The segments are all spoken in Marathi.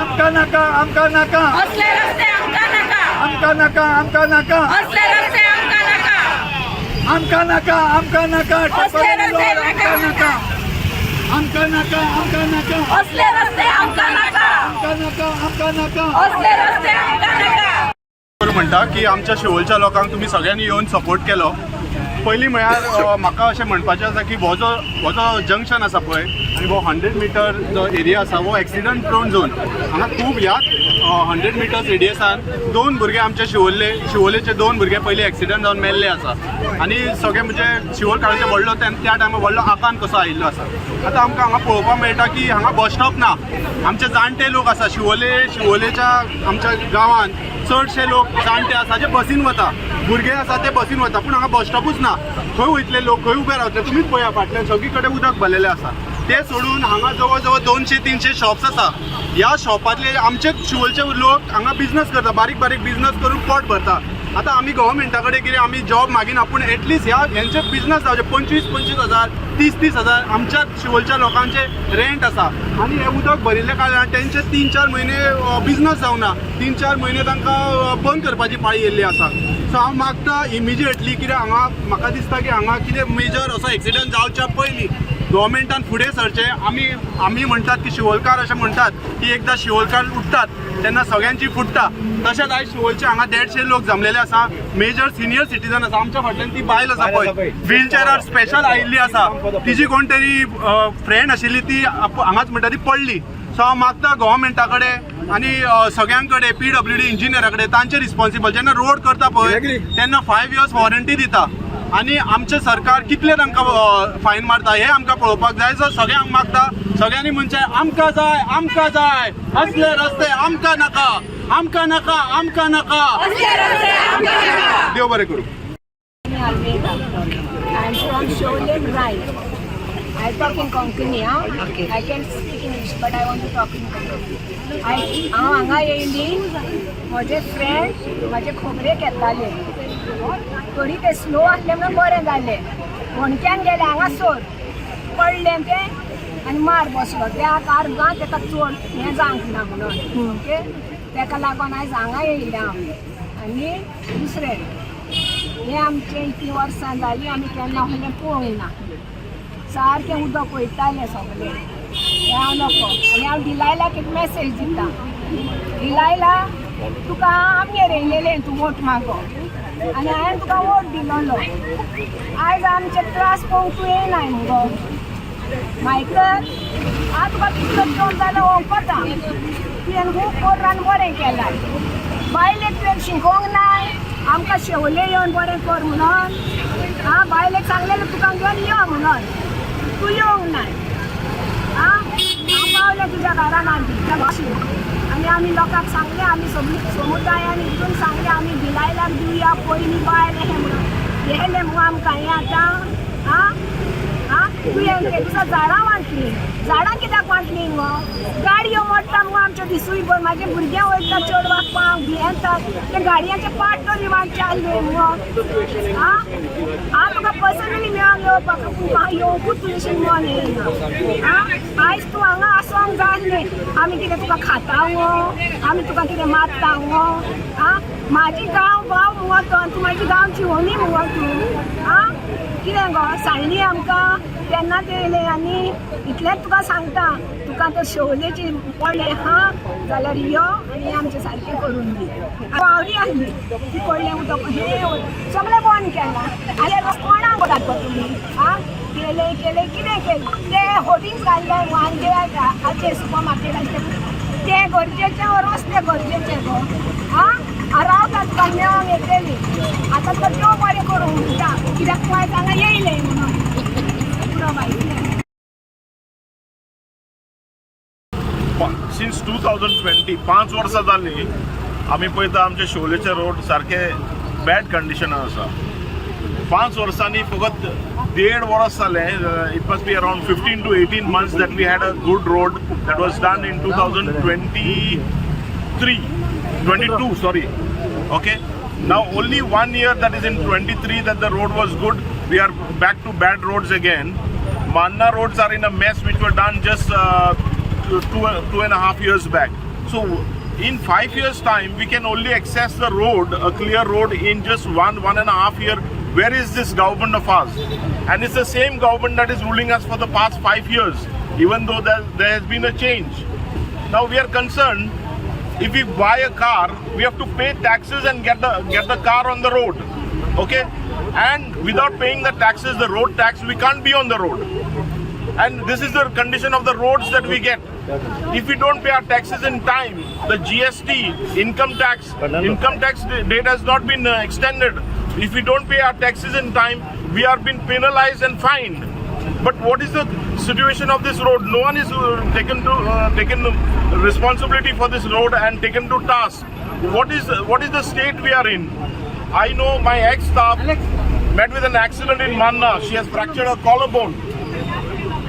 आमका नका आमका नका असले रस्ते आमका नका आमका नका आमका नका असले रस्ते आमका नका आमका नका आमका नका असले रस्ते आमका नका आमका नका आमका नका असले रस्ते आमका नका आमका नका आमका नका असले रस्ते आमका नका म्हणटा की आमच्या शिवोलच्या लोकांक तुम्ही सगळ्यांनी येऊन सपोर्ट केलो. पयलीं म्हळ्यार म्हाका अशें म्हणपाचें आसा की हो जो जंक्शन आसा पळय आनी हो 100 मिटर जो एरिया आसा हो एक्सिडंट प्रोन झोन. हांगा खूब ह्याच 100 मिटर्स रेडियसान 2 भुरगे आमचे शिवोलेचे 2 भुरगे पयलीं एक्सिडंट जावन मेल्ले आसा आनी सगळे म्हणजे शिवोल काळाचे व्हडलो त्या टायमार व्हडलो आकान कसो आयिल्लो आसा. आतां आमकां हांगा पळोवपाक मेळटा की हांगा बस स्टॉप ना. आमचे जाणटे लोक आसा शिवोलेच्या आमच्या गांवांत चडशे लोक जाणटे आसा जे बसीन वता, भुरगे आसा ते बसीन वता, पूण हांगा बस स्टॉपूच ना. खंय वयतले लोक खंय उबे रावतले तुमीच पळया फाटल्यान सगळी कडेन उदक भरलेलें आसा. ते सोडून हांगा जवळ जवळ 200-300 शॉप्स आसा. ह्या शॉपांतले आमचे शिवोलचे लोक हांगा बिझनस करता, बारीक बारीक बिझनस करून पोट भरता. आतां आमी गव्हर्मेंटा कडेन कितें आमी जॉब मागिना, पूण एटलिस्ट हेंचे बिझनस जावचे. 25-25 हजार 30-30 हजार आमच्या शिवोलच्या लोकांचे रेंट आसा आनी हे उदक भरिल्ले कारणान तेंचे 3-4 म्हयने बिझनस जावना. 3-4 म्हयने तांकां बंद करपाची पाळी येयल्ली आसा. सो हांव मागता इमिजिएटली कितें हांगा म्हाका दिसता की हांगा कितें मेजर असो एक्सिडंट जावच्या पयलीं गव्हर्मेंटान फुडें सरचें. आमी म्हणटात की शिवोलकार अशें म्हणटात की एकदां शिवोलकार उठतात तेन्ना सगळ्यांची फुट्टा. तशेंच आयज शिवोलचे हांगा 150 लोक जमलेले आसा. मेजर सिनियर सिटीजन आसा. आमच्या फाटल्यान ती बायल आसा पळय व्हीलचॅरार स्पेशल आयिल्ली आसा. तिची कोण तरी फ्रेंड आशिल्ली ती हांगाच म्हणटा ती पडली. सो हांव मागता गव्हर्मेंटा कडेन आनी सगळ्यां कडेन PWD इंजिनियरा कडेन तांचे रिस्पॉन्सिबल जेन्ना रोड करता पळय तेन्ना 5 years वॉरंटी दिता आनी आमचे सरकार कितले तांकां फायन मारता हें आमकां पळोवपाक जाय. सो सगळ्यांक मागता सगळ्यांनी म्हणचे आमकां जाय असले रस्ते आमकां नाका आमकां नाका आमकां नाका. देव बरें करूं. I'm from Sholay Drive. I talk in Konkani, Okay. I can speak English, but I want to talk in Konkani. हांव हांगा येयली, म्हजे फ्रेंड म्हाजे खोबरेक येताले. थोडी ते स्लो आसले म्हणून बरें जालें. फोंडक्यान गेले हांगासर पडले ते आनी मार बसलो. त्या कारगां ताका चड हें जावंक ना म्हणून. ओके ताका लागून आयज हांगा येयलें हांव. आनी दुसरें हें आमचें इतलीं वर्सां जालीं आमी केन्ना अशें पळोवंक ना. सारकें उदक वयतालें सगळें. हें हांव नको. आनी हांव डिलायलाक एक मॅसेज दिता. डिलायला तुका आमगेर येयलेलें तूं वोट मागो आनी हांवें तुका वोट दिलोलो. आयज आमचे त्रास पळोवंक तूं येयनाय मुगो. मायकर हांव तुका कितलो घेवन जाल्यार वळखता. तुवें खूब कोर्रान बरें केलां. बायलेक तुवें शिकोवंक नाय आमकां शेवले येवन बरें कर म्हणून. बायलेक सांगलेलें तुका घेवन यो म्हणून. तूं येवंक नाय. हांव पावलें तुज्या घरान आनी भाशेन आनी आमी लोकांक सांगलें. आमी सगळीं समुदायान हितून सांगलें आमी भिलायलाक दिवया पयलीं बायल हें म्हणून. येयलें मुगो आमकां हें आतां. तुवें दिसा झाडां वांटलीं. झाडां कित्याक वांटलीं गो? गाडयो मोडटा मुगो आमच्यो दिसूयभर. म्हाजे भुरगे वयता चेडवाक पावंक भियेतात. ते गाडयांचे पाट तरी वांटचे आसले मुगो. हांव तुका पर्सनली मेळोंक येवपाक येवंकूच तुजेशी मन येयना. आयज तूं हांगा आसोंक जाय आसलें. आमी कितें तुका खाता गो? आमी तुका कितें मारता गो? म्हाजी गांव भाव मुगो तो. तूं म्हाजी गांवची होनी मुगो तूं. कितें गो सांगली आमकां तेन्नाच येयलें. आनी इतलेंच तुका सांगता तुका तर शेवलेची पडले जाल्यार यो आनी आमचें सारकें करून दी. वावरी आसली ती पडलें उदक हें सगळें बंद केलां. आनी कोणाक घालता तुमी? केलें कितें केलें? ते होर्डिंग्स घाल्ले वांगे सुपर मार्केटाचे ते गरजेचे रस्ते गरजेचे गो. रावता तुका मेळोंक येतली. आतां तुका देव बरें करूंक दिता कित्याक तूं आयज हांगा येयलें म्हणून. सिन्स 2020 5 वर्सां जालीं आमी पळयता आमचे शोलेचे रोड सारके बॅड कंडिशनान आसा. 5 वर्सांनी फकत 1.5 वर्स जालें. It must be around 15 to 18 months that we had a good road that was done in 2022 sorry. Okay, now only 1 year, that is in 23, that the road was good. We are back to bad roads again. Manna roads are in a mess which were done just 2.5 years back. So in 5 years time, we can only access the road, a clear road, in just 1.5 year. Where is this government of ours? And it's the same government that is ruling us for the past 5 years, even though there has been a change. Now we are concerned, if we buy a car, we have to pay taxes and get the car on the road. Okay? And without paying the taxes, the road tax, we can't be on the road. And this is the condition of the roads that we get. If we don't pay our taxes in time, the GST, income tax date has not been extended. If we don't pay our taxes in time, we are being penalized and fined. But what is the situation of this road? No one is taken responsibility for this road and taken to task. What is the state we are in? I know my ex-staff met with an accident in Manna. She has fractured her collarbone.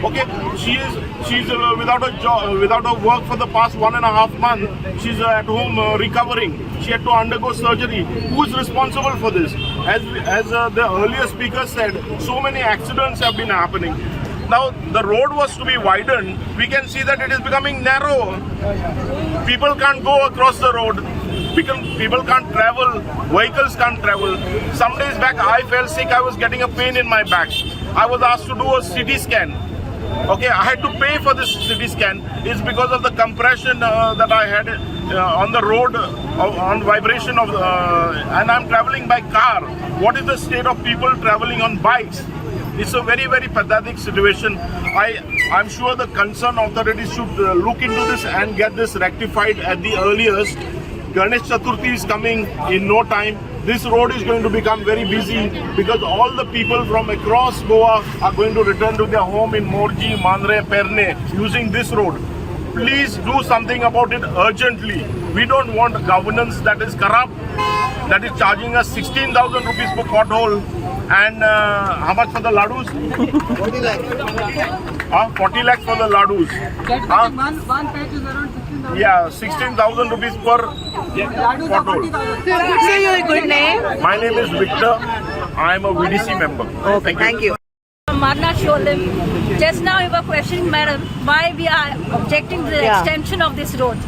Okay, she's without a job, without a work for the past 1.5 months. She's at home recovering. She had to undergo surgery. Who is responsible for this? As the earlier speaker said, so many accidents have been happening. Now the road was to be widened. We can see that it is becoming narrow. People can't go across the road. People can't travel. Vehicles can't travel. Some days back, I fell sick. I was getting a pain in my back. I was asked to do a CT scan. Okay, I had to pay for this CT scan. It's because of the compression that I had on the road, on vibration of, and I'm traveling by car. What is the state of people traveling on bikes? It's a very, very pathetic situation. I'm sure the concerned authorities should look into this and get this rectified at the earliest. Ganesh Chaturthi is coming in no time. This road is going to become very busy because all the people from across Goa are going to return to their home in Morji, Mandre, Perne using this road. Please do something about it urgently. We don't want governance that is corrupt, that is charging us 16,000 rupees per pothole. And how much for the ladus? 40 lakhs. 40 lakhs for the ladus. One patch is around 16,000. Yeah, 16,000 rupees per pothole. Say your good name. My name is Victor. I am a VDC member. Thank you. Marna Sholim. Just now you were questioning, madam, why we are objecting to the extension of this road.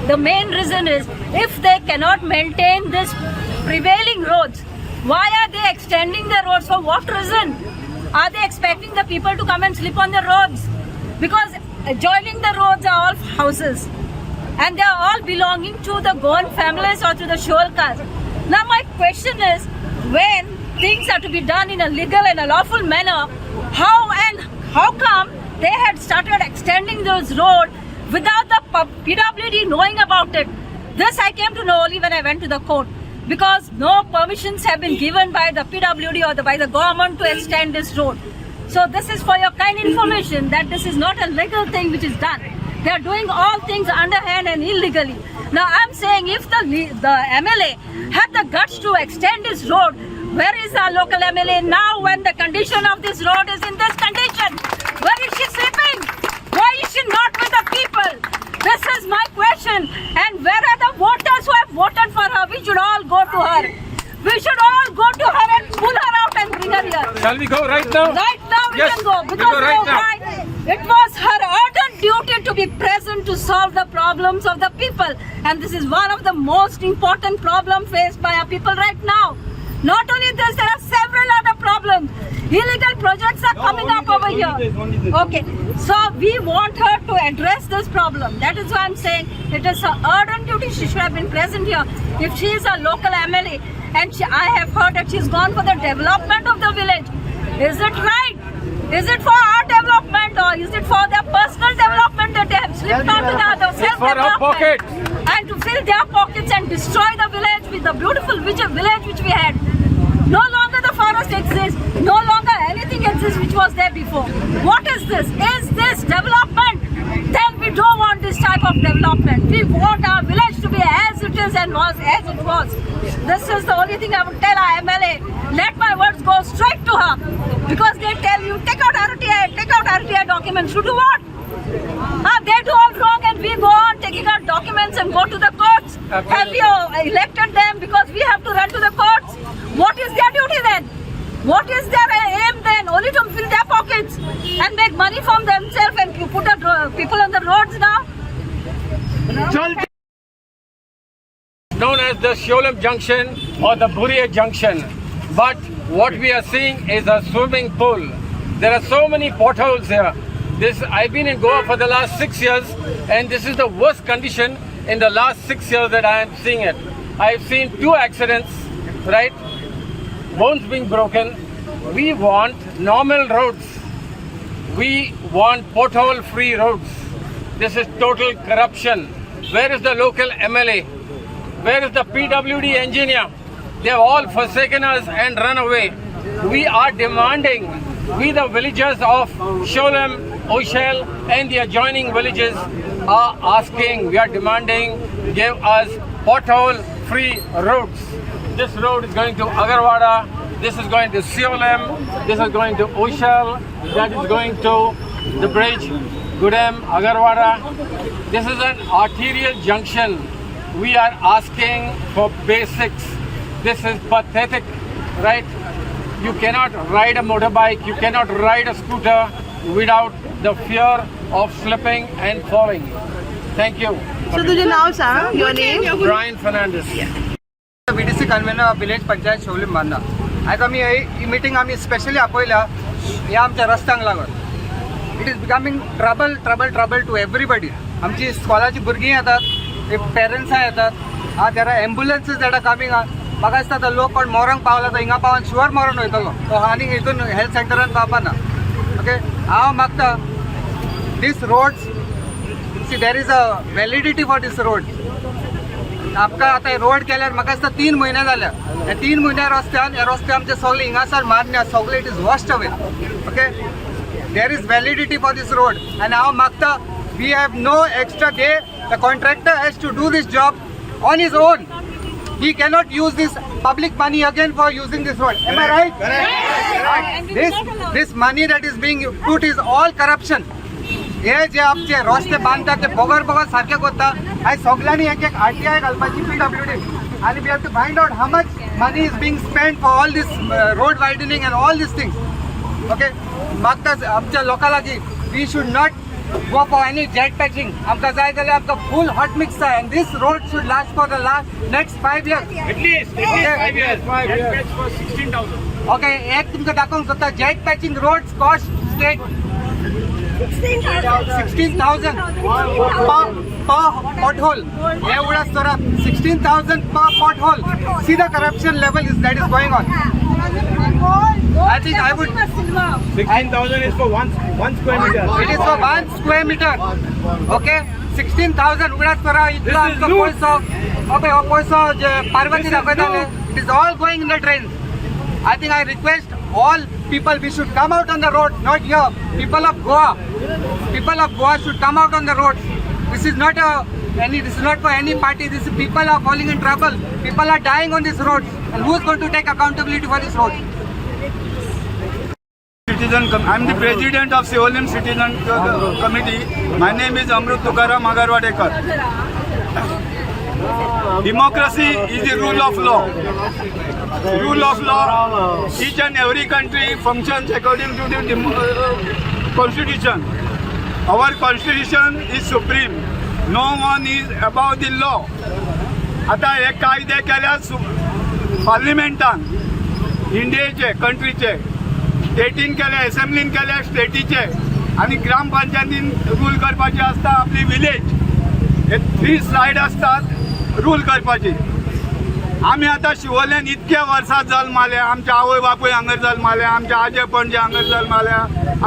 The main reason is if they cannot maintain this prevailing roads, why are they extending the roads? For what reason? Are they expecting the people to come and sleep on the roads? Because adjoining the roads are all houses and they are all belonging to the Goan families or to the Sholkas. Now my question is, when things are to be done in a legal and a lawful manner, how come they had started extending those roads without the PWD knowing about it? This I came to know only when I went to the court, because no permissions have been given by the PWD or by the government to extend this road. So this is for your kind information that this is not a legal thing which is done. They are doing all things underhand and illegally. Now I'm saying if the MLA had the guts to extend this road, where is our local MLA now when the condition of this road is in this condition? Where is she sleeping? Why is she not with the people? This is my question. And where are the voters who have voted for her? We should all go to her. We should all go to her and pull her out and bring her here. Shall we go right now? Right now we Yes, can go. we Because go right now. why? It was her ardent duty to be present to solve the problems of the people. And this is one of the most important problems faced by our people right now. Not only this, there are several other problems. Illegal projects are coming up over here. Okay, so we want her to address this problem. That is why I'm saying it is her ardent duty. She should have been present here. If she is a local MLA and I have heard that she's gone for the development of the village, is it right? Is it for our development or is it for their personal development that they have slipped onto the self-development and to fill their pockets and destroy the village with the beautiful village which we had? No longer the forest exists, no longer anything exists which was there before. What is this? Is this development? Then we don't want this type of development. We want our village to be as it is and was as it was. This is the only thing I would tell our MLA. Let my words go straight to her. Because they tell you, take out RTI documents. To do what? They do all wrong and we go on taking out documents and go to the courts. Have you elected them because we have to run to the courts? What is their duty then? What is their aim then? Only to fill their pockets and make money from themselves and put the people on the roads now? known as the Sholem Junction or the Buriya Junction. But what we are seeing is a swimming pool. There are so many potholes here. I've been in Goa for the last 6 years, and this is the worst condition in the last 6 years that I am seeing it. I've seen 2 accidents, right? Bones being broken. We want normal roads. We want pothole-free roads. This is total corruption. Where is the local MLA? Where is the PWD engineer? They have all forsaken us and run away. We are demanding, we the villagers of Sholem, Oishel and the adjoining villages are asking, we are demanding, give us pothole-free roads. This road is going to Agarwada, this is going to Sholem, this is going to Oishel, that is going to the bridge, Gudem, Agarwada. This is an arterial junction. We are asking for basics. This is pathetic, right? You cannot ride a motorbike, you cannot ride a scooter without the fear of slipping and falling. Thank you. So तुझे नाव सांग, your name? Brian Fernandez. VDC convener village panchayat Sholim बांधा. आज आम्ही ही मीटिंग आम्ही स्पेशली आपयल्या ह्या आमच्या रस्त्यांक लागून. It is becoming trouble to everybody. आमची स्कॉलाची भुरगीं येतात, पेरंट्स येतात, there are ambulances that are coming. म्हाका दिसता तो लोक कोण मोरांक पावला तो हिंगा पावन शुअर मरून वयतलो तो आनी हितून हेल्थ सेंटरान पावपाना. ओके, हांव मागता these roads see there is a validity for this road. आमकां आतां रोड केल्यार म्हाका दिसता 3 म्हयने जाल्या. हे 3 म्हयने रस्त्यान हे रस्ते आमचे सगळे हिंगासर मारण्या सगळे it is washed away. Okay, there is validity for this road आनी हांव मागता we have no extra day. The contractor has to do this job on his own. He cannot use this public money again for using this road. Am I right? Correct. This money that is being put is all corruption. हे जे आमचे रस्ते बांधता ते बोगर सारखे करता. आयज सगळ्यांनी एक RTI घालपाची PWD आणि we have to find out how much money is being spent for all this road widening and all these things. Okay, मागता आमच्या लोकां लागीं we should not go for any jet patching. आमकां जाय जाल्यार आमकां full hot mix जाय and this road should last for the next 5 years. At least 5 years. 5 years for 16,000. Okay, एक तुमकां दाखोवंक सोदता jet patching roads cost state 16,000 per pothole. हे उडास तोरा 16,000 per pothole. See the corruption level that is going on. I think I would 16,000 is for one square meter. It is for 1 square meter. Okay, 16,000 उडास तोरा इतलो आमचो पैसो. Okay, हो पैसो जे Parvati दाखयताले it is all going in the drains. I think I request all people, we should come out on the road, not here. People of Goa should come out on the road. This is not for any party. This is people are falling in trouble. People are dying on this road, and who is going to take accountability for this road? I am the president of Sholem Citizen Committee. My name is Amrut Tukaram Agarwadekar. Democracy is the rule of law. Rule of law. Each and every country functions according to the constitution. Our constitution is supreme. No one is above the law. आता हे कायदे केल्यात पार्लिमेंटान इंडियेचे कंट्रीचे, स्टेटीन केले, असेंब्लीन केले स्टेटीचे आणि ग्रामपंचायतीन रूल करपाचे असता आपली विलेज. हे 3 सायड असतात रूल करपाची. आम्ही आता शिवोलेन इतक्या वर्सां जल्माल्या, आमच्या आवय बापूय हांगर जल्माल्या, आमच्या आजे पणजे हांगर जल्माल्या,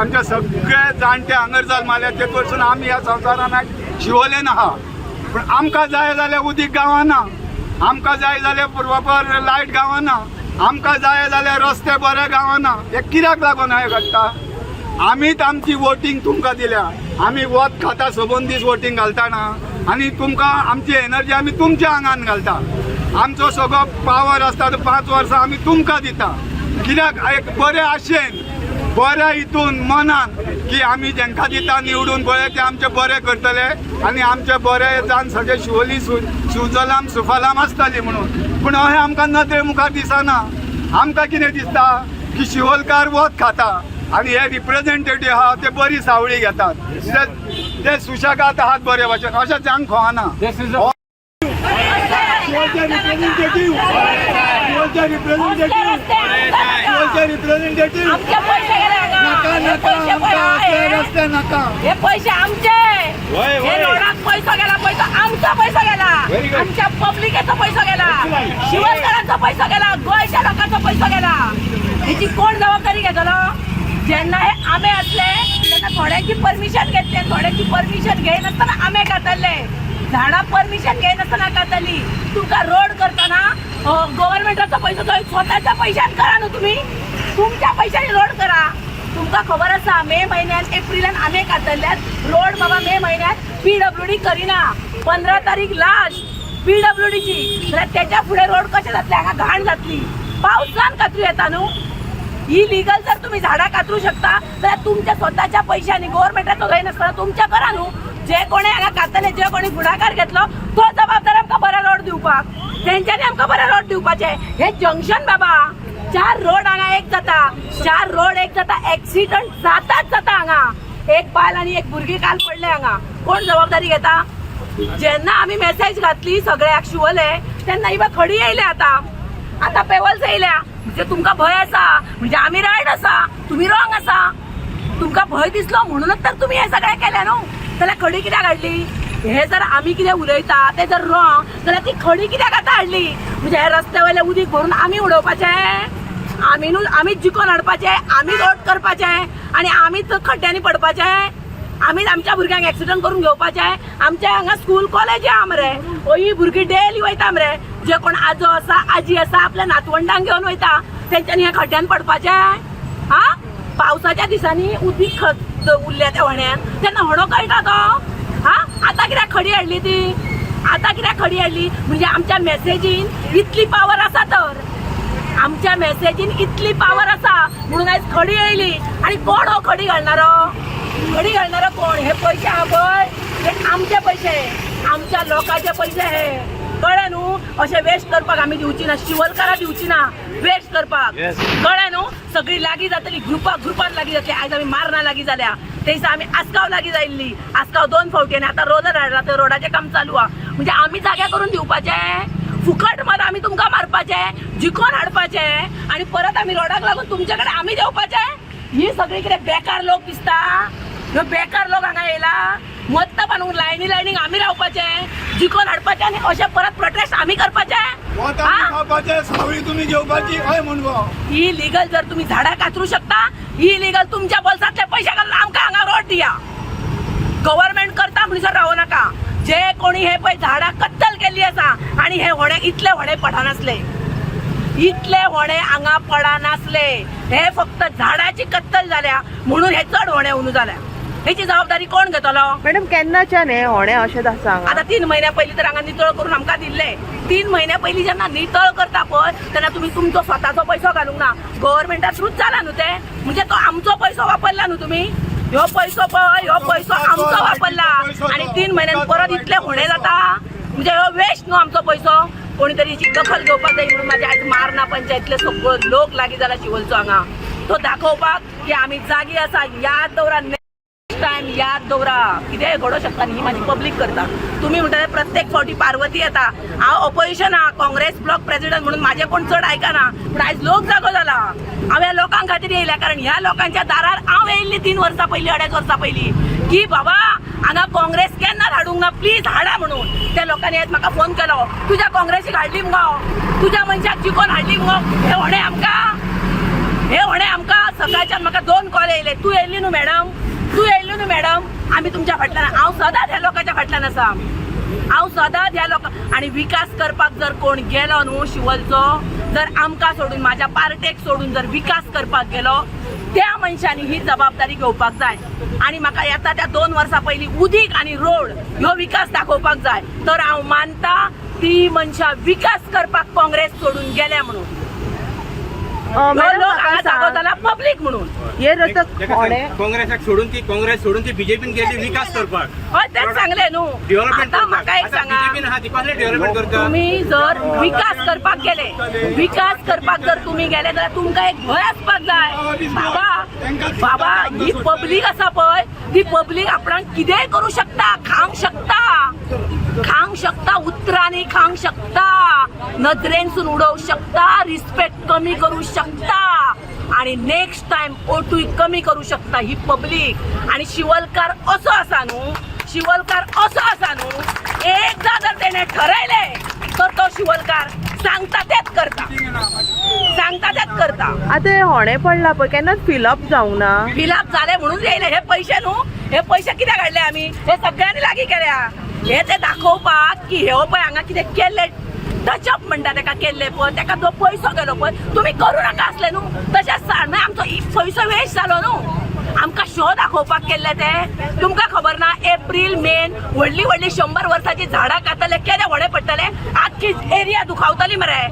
आमच्या सगळे जाणटे हांगर जल्माल्या. ते कडसून आमी ह्या संवसारान शिवोलेन आहा. पण आमकां जाय जाल्यार उदीक गावना, आमकां जाय जाल्यार प्रॉपर लायट गावना, आमकां जाय जाल्यार रस्ते बरे गावना. हे कित्याक लागून हे घडटा? आमीच आमची वोटींग तुमकां दिल्या. आमी वत खाता सबंद दीस वोटींग घालतना आनी तुमकां आमची एनर्जी आमी तुमच्या आंगान घालता. आमचो सगळो पावर आसता तो 5 वर्सां आमी तुमकां दिता. कित्याक एक बरे आशेन, बऱ्या हितून मनान की आमी जेंकां दिता निवडून पळय ते आमचे बरें करतले आनी आमचे बरें जावन सगळे शिवोली सुजलाम सुफलाम आसतली म्हणून. पूण अशें आमकां नदरे मुखार दिसना. आमकां कितें दिसता की शिवोलकार वत खाता आनी हे रिप्रेझेंटेटीव आहा ते बरी सावळी घेतात, ते सुशेगाद आहात बरे भशेन. अशें जावंक फावना. शिवलचे रिप्रेझेंटेटिव्ह शिवलचे रिप्रेझेंटेटिव्ह आमचे पैसे गेले नका नका आमका असले रस्ते नका हे पैसे आमचे हे रोडात पैसा गेला पैसा आमचा पैसा गेला आमच्या पब्लिकेचा पैसा गेला शिवलकरांचा पैसा गेला गोयच्या लोकांचा पैसा गेला याची कोण जबाबदारी घेतलो ज्यांना हे आमे असले त्यांना थोड्यांची परमिशन घेतली थोड्यांची परमिशन घेय नसताना आमे कातरले झाडां परमिशन घेय नसताना कातरली तुमका रोड करताना गव्हर्नमेंटाचा पैसा तो स्वतःच्या पैशान करा ना तुम्ही तुमच्या पैशाने रोड करा तुमका खबर आसा मे महिन्यात एप्रिलान आमे कातरल्यात रोड बाबा मे महिन्यात PWD करिना 15 तारीख लास्ट PWDची जाल्यार त्याच्या पुढे रोड कशे जातले हांगा घाण जातली पावसान कातरू येता न्हू इलिगल जर तुम्ही झाडा कातरू शकता तर तुमच्या स्वतःच्या पैशांनी गव्हर्नमेंटाचो घेय नसताना तुमच्या करा न्हू जे कोणी हांगा कातले जे कोणी फुडाकार घेतलो तो जबाबदार आमकां बरे रोड दिवपाक तेंच्यांनी आमकां बरे रोड दिवपाचे हे जंक्शन बाबा 4 रोड हांगा एक जाता 4 रोड एक जाता एक्सिडंट जाता हांगा एक बायल आनी एक भुरगी काल पडले हांगा कोण जबाबदारी घेता जेन्ना आमी मेसेज घातली सगळ्याक शिवले तेन्ना ही खडी येयले आता पेवल्स येयल्या म्हणजे तुमकां भय आसा म्हणजे आमी रायट आसा तुम्ही रॉंग आसा तुमकां भय दिसलो म्हणूनच तर तुम्ही हे सगळें केलें न्हू जाल्यार खडी कित्याक हाडली हे जर आमी कितें उलयता ते जर रॉंग जाल्यार ती खडी कित्याक आतां हाडली म्हणजे हे रस्ते वयले उदीक भरून आमी उडोवपाचें आमीच जिखोन हाडपाचें आमी रोड करपाचें आनी आमीच खड्ड्यांनी पडपाचें आमीच आमच्या भुरग्यांक एक्सिडंट करून घेवपाचें आमच्या हांगा स्कूल कॉलेज आहा मरे ही भुरगीं डेली वयता मरे जे कोण आजो आसा आजी आसा आपल्या नातवंडांक घेवन वयता तेंच्यांनी हे खड्ड्यान पडपाचें हा पावसाच्या दिसांनी उदीक उरल्या त्या व्हण्यान तेन्ना व्हणो कळटा तो हा आतां कित्याक खडी हाडली ती आतां कित्याक खडी हाडली म्हणजे आमच्या मेसेजीन इतली पावर आसा तर आमच्या मेसेजीन इतली पावर आसा म्हणून आयज खडी येयली आनी कोण हो खडी घालणारो कोण हे पैसे हा पळय हे आमचे पैसे आमच्या लोकांचे पैसे हे कळ्ळें न्हू अशें वेस्ट करपाक आमी दिवची ना शिवलकारां दिवची ना वेस्ट करपाक कळ्ळें न्हू सगळीं लागीं जातली ग्रुपान लागीं जातली आयज आमी मारना लागीं जाल्या ते दिसा आमी आसगांव लागीं जाल्ली आसगांव 2 फावटी आनी आतां रोलर हाडला ते रोडाचें काम चालू आहा म्हणजे आमी जाग्या करून दिवपाचें फुकट मात आमी तुमकां मारपाचें जिखोन हाडपाचें आनी परत आमी रोडाक लागून तुमचे कडेन आमी देवपाचें ही सगळी कितें बेकार लोक दिसता ह्यो बेकार लोक हांगा येयला मत बांदूंक लायनीक आमी रावपाचें जिखोन हाडपाचें आनी अशें परत प्रोटेस्ट आमी करपाचें सावळी तुमी घेवपाची हय म्हणगो इलिगल जर तुम्ही झाडां कातरू शकता इलिगल तुमच्या बोल्सांतले पैसे घालून आमकां हांगा रोड दिया गव्हर्नमेंट करता म्हणसर रावो नाका जे कोणी हे पळय झाडां कत्तल केल्ली आसा आनी हे व्हणे इतले व्हणे पडनासले इतले व्हणे हांगा पडनासले हे फक्त झाडाची कत्तल जाल्या म्हणून हे चड व्हणे उणू जाल्या हेची जबाबदारी कोण घेतलो मॅडम केन्नाच्यान हे होणे अशें आसा आता 3 महिन्या पयलीं तर हांगा नितळ करून आमकां दिल्ले 3 महिन्या पयलीं जेन्ना नितळ करता पळय तेन्ना तुमी तुमचो स्वताचो पयसो घालूंक ना गव्हर्नमेंटा थ्रूच जाला न्हू ते म्हणजे तो आमचो पयसो वापरला न्हू तुमी ह्यो पयसो पळय ह्यो पयसो आमचो वापरला आनी 3 महिन्यान परत इतले होणे जाता म्हणजे ह्यो वेस्ट न्हू आमचो पयसो कोणीतरी हेची दखल घेवपाक जाय म्हणून म्हाजे आयज मारना पंचायतले सगळो लोक लागीं जाला शिवलचो हांगा तो दाखोवपाक की आमी जागी आसा याद दवरा टाइम याद दवरा कितेंय घडोवंक शकता ही माझी पब्लीक करता तुम्ही म्हणटा प्रत्येक फावटी पार्वती येता हांव ऑपोजिशन आहा काँग्रेस ब्लॉक प्रेसिडेंट म्हणून माझे कोण चड आयकना पूण आयज लोक जागो जाला हांव ह्या लोकां खातीर येयल्या कारण ह्या लोकांच्या दारार हांव येयल्ली 3 वर्सां पयलीं 2.5 वर्सां पयलीं की बाबा हांगा काँग्रेस केन्ना हाडूंक ना प्लीज हाडा म्हणून त्या लोकांनी आयज म्हाका फोन केलो तुज्या काँग्रेसीक हाडली मुगो तुज्या मनशाक जिखोन हाडली मुगो हे व्हणे आमकां सकाळच्यान म्हाका 2 कॉल येयले तूं येयल्ली न्हू मॅडम तू येयल्ली न्हू मॅडम आमी तुमच्या फाटल्यान हांव सदांच ह्या लोकांच्या फाटल्यान आसा हांव सदांच ह्या लोकां आनी विकास करपाक जर कोण गेलो न्हू शिवलचो जर आमकां सोडून म्हाज्या पार्टेक सोडून जर विकास करपाक गेलो त्या मनशांनी ही जबाबदारी घेवपाक जाय आनी म्हाका येता त्या 2 वर्सां पयलीं उदीक आनी रोड ह्यो विकास दाखोवपाक जाय तर हांव मानता ती मनशां विकास करपाक काँग्रेस सोडून गेल्या म्हणून पब्लिक म्हणून हे रस्ते होणे काँग्रेसाक सोडून ती काँग्रेस सोडून ती बीजेपीन गेली विकास करपाक हय तेच सांगले न्हू आता म्हाका एक सांगा डेव्हलपमेंट करता तुम्ही जर विकास करपाक जर तुम्ही गेले जाल्यार तुमकां एक भय आसपाक जाय बाबा ही पब्लीक आसा पळय ती पब्लीक आपणाक कितेंय करूं शकता खावंक शकता उतरांनी खावंक शकता नजरेंसून उडवू शकता, रिस्पेक्ट कमी करू शकता आणि नेक्स्ट टाइम ओटू कमी करू शकता ही पब्लिक. आणि शिवलकार असो असा न्हू, शिवलकार असो असा न्हू, एकदा जर त्याने ठरयले तर तो शिवलकार सांगता तेच करता, सांगता तेच करता. आता हे होणे पडला पळय केन्नाच फिलअप जावंक ना. फिलअप झाले म्हणून येयले हे पैसे न्हू. हे पैसे कित्याक काडले आमी, हे सगळ्यांनी लागीं केल्या. हे ते दाखोवपाक की हे पळय हांगा कितें केल्ले, टचअप म्हणटा तेका केल्ले पळय, तेका जो पयसो गेलो पळय तुमी करूं नाका आसले न्हू. तशेंच मागीर आमचो पयसो वेस्ट जालो न्हू. आमकां शो दाखोवपाक केल्ले ते तुमकां खबर ना. एप्रील मेन व्हडली व्हडली 100 वर्सांची झाडां कातले केदे व्हडे पडटले, आख्खी एरिया दुखावतली मरे,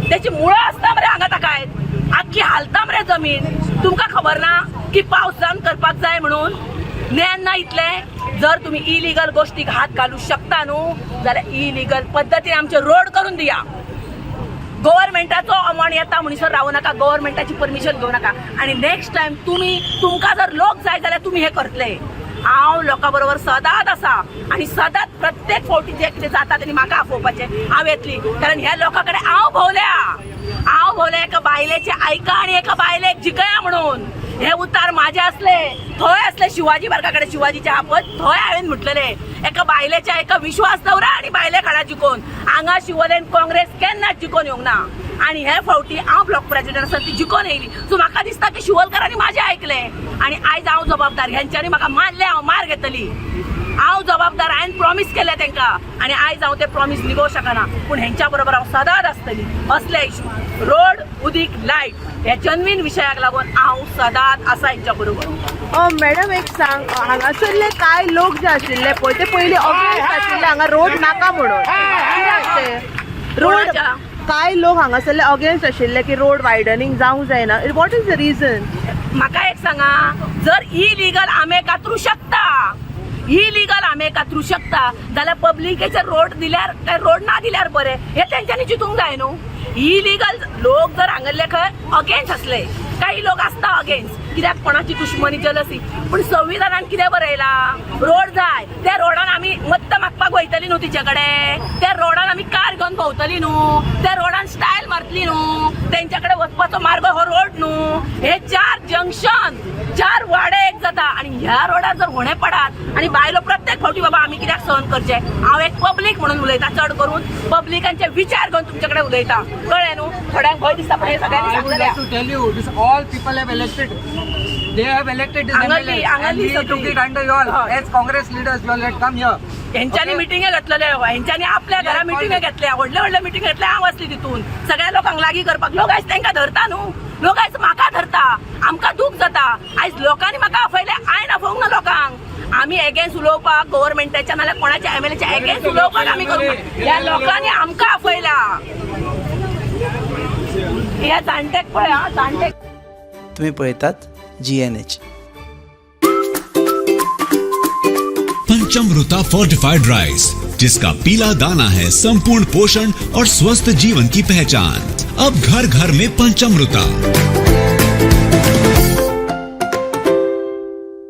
त्याची मुळां आसता मरे हांगा ताकाय, आख्खी हालता मरे जमीन. तुमकां खबर ना की पावसान करपाक जाय म्हणून ज्ञान ना इतलें. जर तुम्ही इलिगल गोष्टीक हात घालू शकता न्हू जाल्यार इलिगल पद्दतीन आमचे रोड करून दिया. गव्हर्नमेंटाचो अमोण येता म्हणसर रावू नका, गव्हर्नमेंटाची परमिशन घेवं नाका. आणि नेक्स्ट टाइम तुमकां जर लोक जाय जाल्यार तुमी हे करतले. हांव लोकां बरोबर सदांच आसा आणि सदांच प्रत्येक फावटी जे कितें जाता तेणी म्हाका आफोवपाचें हांव येतली. कारण ह्या लोकां कडेन हांव भोवल्या एका बायलेचे आयका आणि एका बायलेक जिखया म्हणून. हे उतार माझे असले, थंय असले शिवाजी बार्काकडे शिवाजीचे आपत, थंय हांवें म्हटलेले एका बायलेचे एका विश्वास दवरा आणि बायले काडा जिखोवन. हांगा शिवोलेन काँग्रेस केन्नाच जिखोवन येवंक ना. आणि हे फावटी हांव ब्लॉक प्रेसिडेंट आसा ती जिखोवन येयली. सो म्हाका दिसता की शिवोलकरांनी माझे ऐकले आणि आयज हांव जबाबदार. ह्यांच्यांनी म्हाका मारले, हांव मार घेतली. हांव जबाबदार, हांवें प्रॉमिस केले तांकां आणि आयज हांव ते प्रॉमिस निभोवंक शकना. पूण हेंच्या बरोबर हांव सदांच आसतली. असले इशू रोड, उदीक, लायट ह्या जन्मीन विशयाक लागून हांव सदांच आसा हेंच्या बरोबर. मॅडम एक सांग, हांगासरले काय लोक जे आशिल्ले पळय ते पयलीं अगेन्स्ट आशिल्ले हांगा रोड नाका म्हणून. कित्याक ते रोड काय लोक हांगासरले अगेन्स्ट आशिल्ले की रोड वायडनिंग जावंक जायना. What is the region? म्हाका एक सांगा, जर इलिगल आंबे कातरू शकता जाल्यार पब्लिकेचे रोड दिल्यार काय रोड ना दिल्यार बरें, हे तेंच्यांनी चिंतूंक जाय न्हू. इलिगल लोक जर हांगल्ले खंय अगेन्स्ट असले, काही लोक असता अगेन्स्ट, कित्याक कोणाची दुश्मनी जलसी. पूण संविधानान कितें बरयला, रोड जाय. त्या रोडान आमी मत्त मागपाक वयतली न्हू तिचे कडेन, त्या रोडान आमी कार घेवन भोंवतली न्हू, त्या रोडान स्टायल मारतली न्हू, तेंच्या कडेन वचपाचो मार्ग हो रोड न्हू. हे 4 जंक्शन 4 वाडे एक जाता आणि ह्या रोडार जर होणे पडात आणि बायलो प्रत्येक फावटी बाबा आमी कित्याक सहन करचे. हांव एक पब्लीक म्हणून उलयता, चड करून पब्लिकांचे विचार घेवन तुमचे कडेन उलयता, कळ्ळें न्हू. थोड्यांक भंय दिसता पण हे सगळ्यांनी सांगलें. To tell you, this all people have elected. They have elected this MLA and we took it under you all. As Congress leaders, you all had come here. ह्यांच्यानी मिटिंगे घेतलेले, ह्यांच्यानी आपल्या घरा मिटिंगे घेतल्या, व्हडले मिटिंग घेतल्या. हांव असली तितून सगळ्या लोकांक लागीं करपाक. लोक आयज तांकां धरता न्हू, लोक आयज म्हाका धरता, आमकां दूख जाता. आयज लोकांनी म्हाका afयले, हांवें afोवंक ना लोकांक. आमी एगेन्स्ट उलोवपाक गव्हर्नमेंटाच्या नाल्यार कोणाच्या MLAच्या एगेन्स्ट उलोवपाक आमी करूं. ह्या लोकांनी आमकां afयला. ह्या जाणटेक पळय, हा जाणटेक. तुम्ही पळयतात GNH. पंचमृता फोर्टिफाइड राइस, जिसका पीला दाना है संपूर्ण पोषण और स्वस्थ जीवन की पहचान. अब घर घर में पंचमृता.